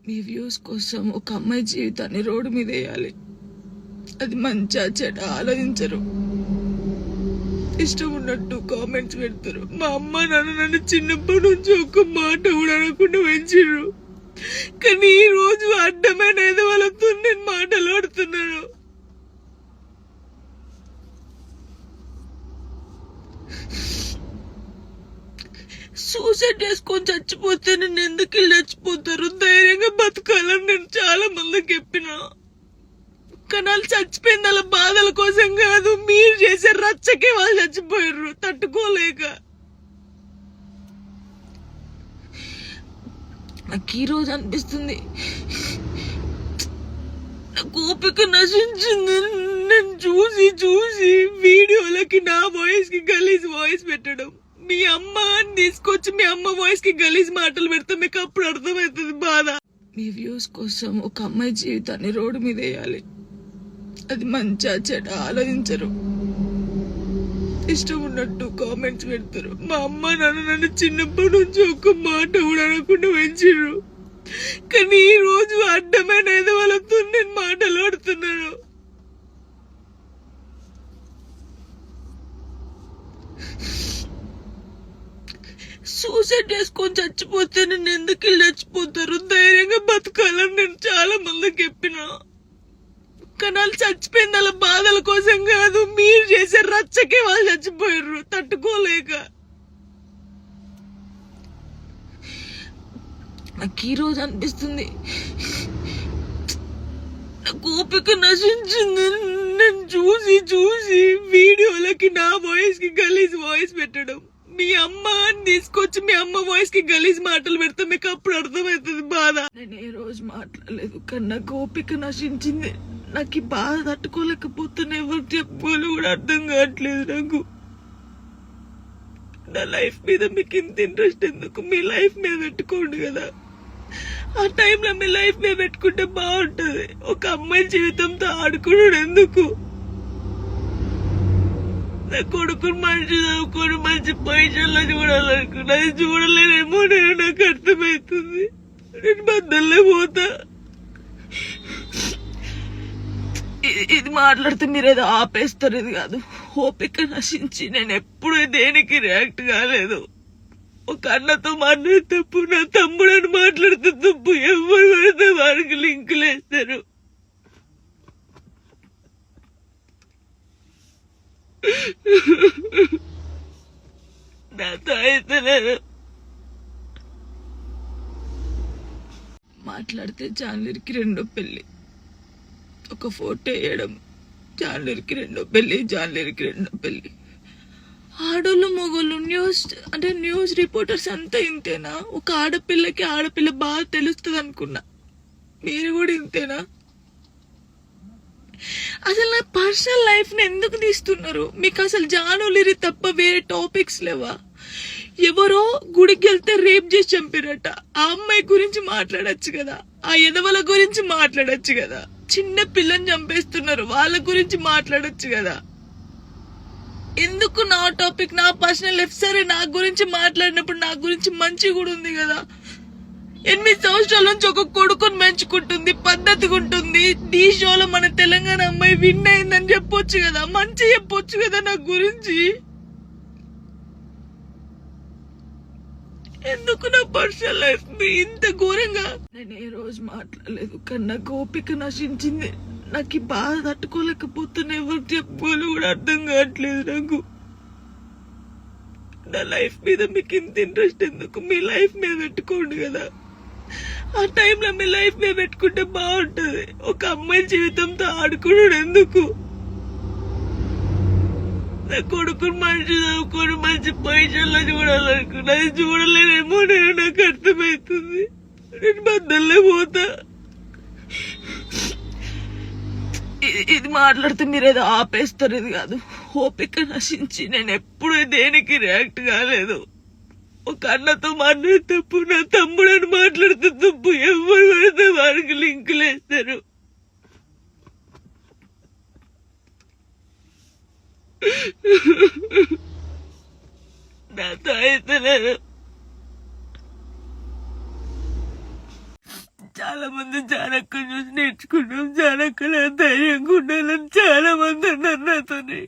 మీ views కోసం ఒక అమ్మాయి జీవితాన్ని రోడ్డు మీద వేయాలి. అది మంచిగా చెడ్డ ఆలోచించరు, ఇష్టం ఉన్నట్టు కామెంట్స్ పెడతారు. మా అమ్మ నాన్న నన్ను చిన్నప్పటి నుంచి ఒక్క మాట కూడా అనకుండా పెంచిర్రు. కానీ ఈ రోజు అడ్డమైన ఏదో వాళ్ళతో నేను మాటలు ఆడుతున్నాను. సూసైడ్ చేసుకొని చచ్చిపోతే నేను ఎందుకు వెళ్ళి చచ్చిపోతారు? ధైర్యంగా బతకాలని నేను చాలా మందికి చెప్పినా, కానీ వాళ్ళు చచ్చిపోయింది వాళ్ళ బాధల కోసం కాదు, మీరు చేసే రచ్చకే వాళ్ళు చచ్చిపోయారు తట్టుకోలేక. నాకు ఈ రోజు అనిపిస్తుంది నాకు ఓపిక నశించింది. నేను చూసి చూసి వీడియోలకి నా వాయిస్ కి గలీజ్ వాయిస్ పెట్టడం, మీ అమ్మ అని తీసుకొచ్చి మీ అమ్మ వాయిస్ కి గలీజ్ మాటలు పెడితే మీకు అప్పుడు అర్థమవుతుంది బాధ. మీ వ్యూస్ కోసం ఒక అమ్మాయి జీవితాన్ని రోడ్డు మీద వేయాలి. అది మంచిగా చెడ్డ ఆలోచించరు, ఇష్టం ఉన్నట్టు కామెంట్స్ పెడతారు. మా అమ్మ నాన్న నన్ను చిన్నప్పటి నుంచి ఒక్క మాట కూడా అనకుండా పెంచిర్రు. కానీ ఈ రోజు అడ్డమైన ఏదో వాళ్ళతో నేను మాటలు ఆడుతున్నాను. సూసైడ్ చేసుకొని చచ్చిపోతే నేను ఎందుకు వెళ్ళి చచ్చిపోతారు? ధైర్యంగా బతకాలని నేను చాలా మందికి చెప్పినా, కానీ వాళ్ళు చచ్చిపోయింది వాళ్ళ బాధల కోసం కాదు, మీరు చేసే రచ్చకే వాళ్ళు చచ్చిపోయారు తట్టుకోలేక. నాకు ఈ రోజు అనిపిస్తుంది నాకు ఓపిక నశించింది. నేను చూసి చూసి వీడియోలకి నా వాయిస్ కి గలీజ్ వాయిస్ పెట్టడం, మీ అమ్మ అని తీసుకొచ్చి మీ అమ్మ వాయిస్ కి గలీజ్ మాటలు పెడితే మీకు అప్పుడు అర్థమవుతుంది బాధ. నేను ఏ రోజు మాట్లాడలేదు, కానీ నాకు ఓపిక నశించింది. నాకు ఈ బాధ తట్టుకోలేకపోతున్నా, ఎవరికి చెప్పుకోవాలి కూడా అర్థం కావట్లేదు నాకు. నా లైఫ్ మీద మీకు ఇంత ఇంట్రెస్ట్ ఎందుకు? మీ లైఫ్ మీద పెట్టుకోండి కదా. ఆ టైంలో మీ లైఫ్ మీద పెట్టుకుంటే బాగుంటది. ఒక అమ్మాయి జీవితంతో ఆడుకున్నాడు ఎందుకు? నా కొడుకుని మంచి చదువుకొని మంచి పొజిషన్లో చూడాలనుకున్నా, అది చూడలేనేమో నేను, నాకు అర్థమవుతుంది. నేను బద్దల్లే పోతా. ఇది మాట్లాడితే మీరు ఏదో ఆపేస్తారు, ఇది కాదు. ఓపిక నశించి నేను ఎప్పుడు దేనికి రియాక్ట్ కాలేదు. ఒక అన్నతో మాట్లాడే తప్పు, నా తమ్ముడని మాట్లాడితే తప్పు, ఎవరు పడితే వారికి లింకులు వేస్తారు. నాతో అయితే నేను మాట్లాడితే జాన్లరికి రెండో పెళ్లి, ఒక ఫోటో వేయడం, జాన్లరికి రెండో పెళ్లి, జాన్లరికి రెండో పెళ్లి. ఆడోళ్ళు మొగోళ్ళు న్యూస్ రిపోర్టర్స్ అంతా ఇంతేనా? ఒక ఆడపిల్లకి ఆడపిల్ల బాగా తెలుస్తుంది అనుకున్నా, మీరు కూడా ఇంతేనా? అసలు నా పర్సనల్ లైఫ్ ని ఎందుకు తీస్తున్నారు? మీకు అసలు జానులిరి తప్ప వేరే టాపిక్స్ లేవా? ఎవరో గుడికి వెళ్తే రేప్ చేసి చంపారట, ఆ అమ్మాయి గురించి మాట్లాడచ్చు కదా, ఆ ఎదవల గురించి మాట్లాడచ్చు కదా. చిన్న పిల్లని చంపేస్తున్నారు, వాళ్ళ గురించి మాట్లాడచ్చు కదా. ఎందుకు నా టాపిక్, నా పర్సనల్ లైఫ్? సరే, నా గురించి మాట్లాడినప్పుడు నా గురించి మంచి కూడా ఉంది కదా. 8 సంవత్సరాల నుంచి ఒక కొడుకుని పెంచుకుంటుంది, పద్ధతిగా ఉంటుంది. ఈ షోలో మన తెలంగాణ అమ్మాయి విన్ అయిందని చెప్పొచ్చు కదా, మంచి చెప్పొచ్చు కదా నా గురించి. ఎందుకు నా పర్సనల్ లైఫ్ ఇంత ఘోరంగా? నేను ఏ రోజు మాట్లాడలేదు, కానీ నాకు ఓపిక నశించింది. నాకు ఈ బాధ తట్టుకోలేకపోతున్నా, ఎవరికి చెప్పుకోవాలి కూడా అర్థం కావట్లేదు నాకు. నా లైఫ్ మీద మీకు ఇంత ఇంట్రెస్ట్ ఎందుకు? మీ లైఫ్ మీద పెట్టుకోండి కదా. ఆ టైంలో మీ లైఫ్ మీద పెట్టుకుంటే బాగుంటది. ఒక అమ్మాయి జీవితంతో ఆడుకున్నాడు ఎందుకు? నా కొడుకుని మంచి చదువుకొని మంచి పొజిషన్లో చూడాలనుకున్నా, అది చూడలేనేమో నేను, నాకు అర్థమవుతుంది. నేను బద్దల్లే పోతా. ఇది మాట్లాడితే మీరు ఏదో ఆపేస్తారు, ఇది కాదు. ఓపిక నశించి నేను ఎప్పుడు దేనికి రియాక్ట్ కాలేదు. ఒక అన్నతో మాట్లాడే తప్పు, నా తమ్ముడని మాట్లాడితే తప్పు, ఎవరు పడితే వారికి లింకులు వేస్తారు. నాతో అయితే నేను చాలా మంది జానక్క చూసి నేర్చుకున్నాం, జానక్క ధైర్యంగా ఉండాలని చాలా మంది అన్నారు నాతోనే.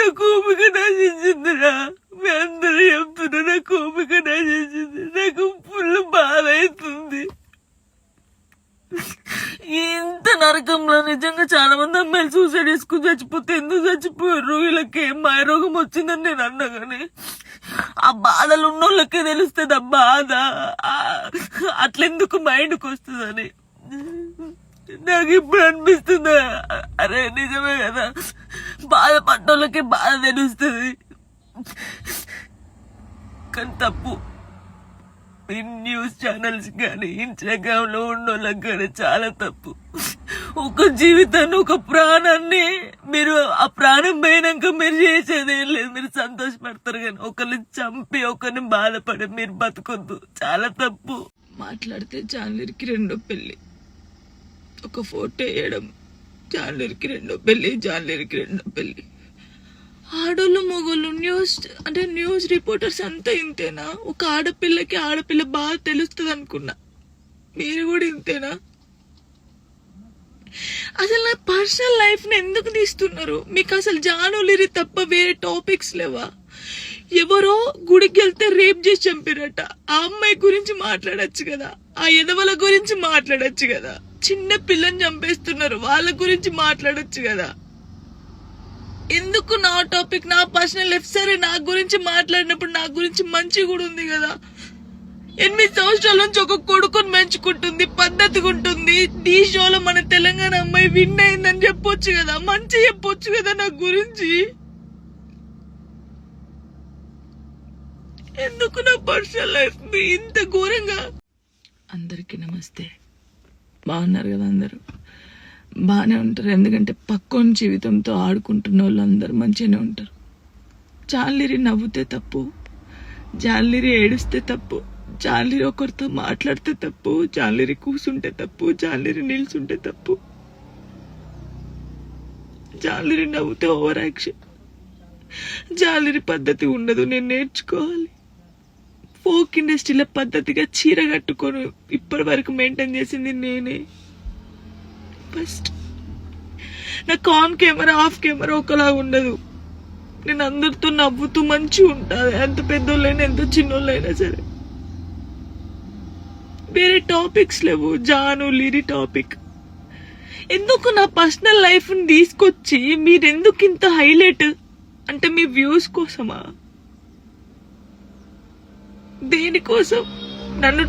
నా కోపిక నశించిందిరా, మీ అందరూ చెప్తున్నా నా కోపిక నశించింది. నాకు ఫుల్ బాధ అవుతుంది. ఇంత నరకంలో నిజంగా చాలా మంది అమ్మాయిలు సూసైడ్ చేసుకుని చచ్చిపోతే ఎందుకు చచ్చిపోయారు, వీళ్ళకి ఏం మాయరోగం వచ్చిందని నేను అన్నా. కానీ ఆ బాధలు ఉన్నోళ్ళకే తెలుస్తుంది ఆ బాధ, అట్లెందుకు మైండ్కి వస్తుందని నాకు ఇప్పుడు అనిపిస్తుంది. అరే నిజమే కదా, బాధపడ్డోళ్ళకే బాధ తెలుస్తుంది. కానీ తప్పు ఈ న్యూస్ ఛానల్స్ కానీ ఇన్స్టాగ్రామ్ లో ఉన్నోళ్ళకి కానీ చాలా తప్పు. ఒక జీవితాన్ని, ఒక ప్రాణాన్ని మీరు ఆ ప్రాణం పోయినాక మీరు చేసేదేం లేదు, మీరు సంతోషపడతారు. కానీ ఒకరిని చంపి ఒకరిని బాధపడి మీరు బతకొద్దు, చాలా తప్పు. మాట్లాడితే జాన్లరికి రెండో పెళ్లి, ఒక ఫోటో వేయడం, జాన్లరికి రెండో పెళ్లి, జాన్లరికి రెండో పెళ్లి. ఆడోళ్ళు మొగోళ్ళు న్యూస్ రిపోర్టర్స్ అంతా ఇంతేనా? ఒక ఆడపిల్ల బాగా తెలుస్తుంది అనుకున్నా, మీరు కూడా ఇంతేనా? అసలు నా పర్సనల్ లైఫ్ ని ఎందుకు తీస్తున్నారు? మీకు అసలు జానులిరి తప్ప వేరే టాపిక్స్ లేవా? ఎవరో గుడికి వెళ్తే రేప్ చేసి చంపారట, ఆ అమ్మాయి గురించి మాట్లాడచ్చు కదా, ఆ ఎదవల గురించి మాట్లాడచ్చు కదా. చిన్న పిల్లని చంపేస్తున్నారు, వాళ్ళ గురించి మాట్లాడచ్చు కదా. ఎందుకు నా టాపిక్, నా పర్సనల్ లైఫ్? సరే నా గురించి మాట్లాడినప్పుడు నా గురించి మంచి కూడా ఉంది కదా. 8 సంవత్సరాల నుంచి ఒక కొడుకుని పెంచుకుంటుంది, పద్ధతిగా ఉంటుంది. ఈ షోలో మన తెలంగాణ అమ్మాయి విన్ అయిందని చెప్పొచ్చు కదా, మంచి చెప్పొచ్చు కదా నా గురించి. ఎందుకు నా పర్సనల్ లైఫ్ ఇంత ఘోరంగా? అందరికీ నమస్తే. బాగున్నారు కదా? అందరూ బాగానే ఉంటారు, ఎందుకంటే పక్కోని జీవితంతో ఆడుకుంటున్న వాళ్ళందరూ మంచిగానే ఉంటారు. జాన్లిరి నవ్వుతే తప్పు, జాన్లిరి ఏడుస్తే తప్పు, జాన్లిరి ఒకరితో మాట్లాడితే తప్పు, జాన్లిరి కూసుంటే తప్పు, జాన్లిరి నిల్చుంటే తప్పు, జాన్లిరి నవ్వుతే ఓవర్ యాక్షన్. జాన్లిరి పద్ధతి ఉండదు, నేను నేర్చుకోవాలి. ఫోక్ ఇండస్ట్రీలో పద్ధతిగా చీర కట్టుకొని ఇప్పటి వరకు మెయింటైన్ చేసింది నేనే. ఫస్ట్ నాకు ఆన్ కెమెరా ఆఫ్ కెమెరా ఒకలా ఉండదు. నేను అందరితో నవ్వుతూ మంచిగా ఉంటాను, ఎంత పెద్దోళ్ళైనా ఎంత చిన్నోళ్ళైనా సరే. వేరే టాపిక్స్ లేవు, జాను లిరి టాపిక్. ఎందుకు నా పర్సనల్ లైఫ్ ని తీసుకొచ్చి మీరెందుకు ఇంత హైలైట్? అంటే మీ వ్యూస్ కోసమా? దేనికోసం నన్ను